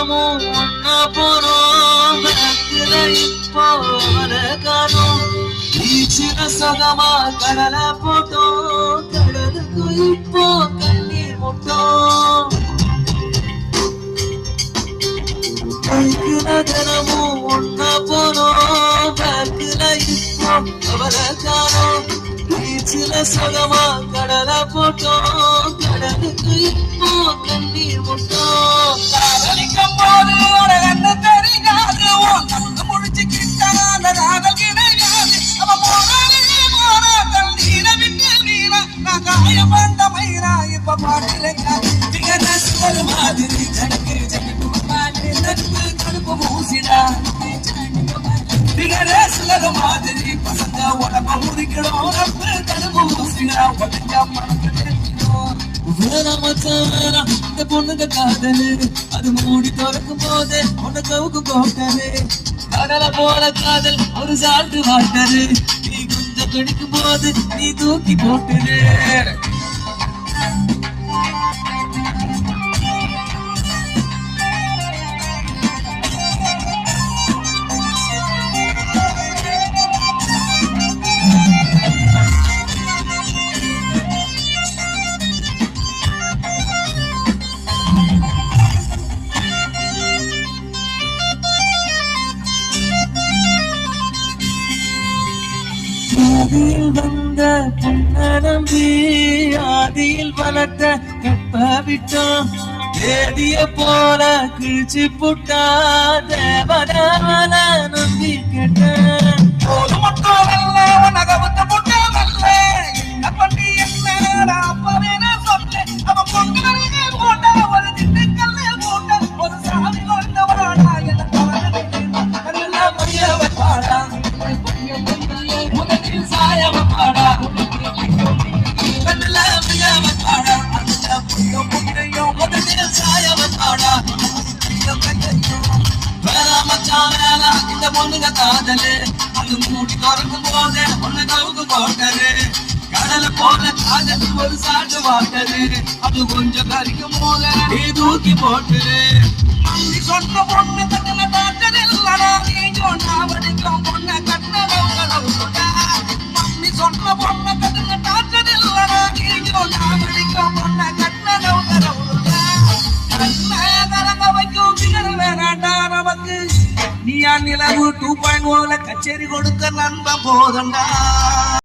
தினமும் ஒன்னா போறோம் இப்போ காணும் பீச்சில சுகமா கடலை போட்டோம் கடலுக்கு இப்போ கண்ணீர் முட்டோம் தினமும் ஒன்னா போறோம் இப்போ அவரை காணும் பீச்சில சுகமா கடலை போட்டோம் கடலுக்கு இப்போ கண்ணீர் முட்டோம் காதலிக்கும் போது கண்ணு தெரியாது முடிச்சுக்கிட்டான நாங்கள் கிடையாது அவ போனே போன தண்ணீரை விட்டு நீரா நான் காயப்பட்ட மயிரா இப்ப பாட்டில ஒரு மாதிரி ஜனக்கு ஜனக்கு நட்பு கடுப்பு ஊசிடா சிலது மாதிரி பசங்க உடம்ப முடிக்கணும் நட்பு கடுப்பு ஊசிடா உடஞ்ச மனசு இந்த பொண்ணுங்க காதலு அது மூடி திறக்கும் போது உன்னை கவுக்கு போட்டாரு கடலை போல காதல் ஒரு சால்ட்டு வாட்டரு நீ கொஞ்சம் கடிக்கும் போது நீ தூக்கி போட்டுரு ஆதியில் வந்த புன்னரம்பி ஆதியில் வளர்த்த கற்ப விட்டோம் தேடிய போல கிழிச்சு புட்டா தேவனால நம்பி கேட்டேன் போது மட்டும் அல்ல நகவுத்த புட்டம் அல்ல என்ன பண்ணி என்ன அப்பவே நான் சொன்னேன் அவ பொங்கலுக்கு போட்ட ஒரு திண்டுக்கல்லில் போட்ட ஒரு சாமி கொண்டவராடா என்ன கண்ணெல்லாம் மைய வைப்பாடா முதலில் சாய வைப்பாடா கண்ணெல்லாம் மைய வைப்பாடா அந்த புண்ணிய புண்ணியம் முதலில் சாய வைப்பாடா இந்த பொண்ணுங்க காதலு அது மூடி திறக்கும் போது பொண்ணு கவுக்கு போட்டரு கடலை போல காதல் ஒரு சாட்டு வாட்டரு அது கொஞ்சம் கறிக்கும் போது நீ தூக்கி போட்டுரு நீ சொன்ன பொண்ணு கட்டல டாக்டர் இல்லடா நீ சொன்னா வடிக்கும் பொண்ணை கட்டணவுடா நீ சொன்ன பொண்ணு கட்டல டாக்டர் இல்லடா நீ சொன்னா வடிக்கும் பொண்ணை கட்டணவுடா நீ நிலவு 2.0 கச்சேரி கொடுக்க நண்பன் போதண்டா.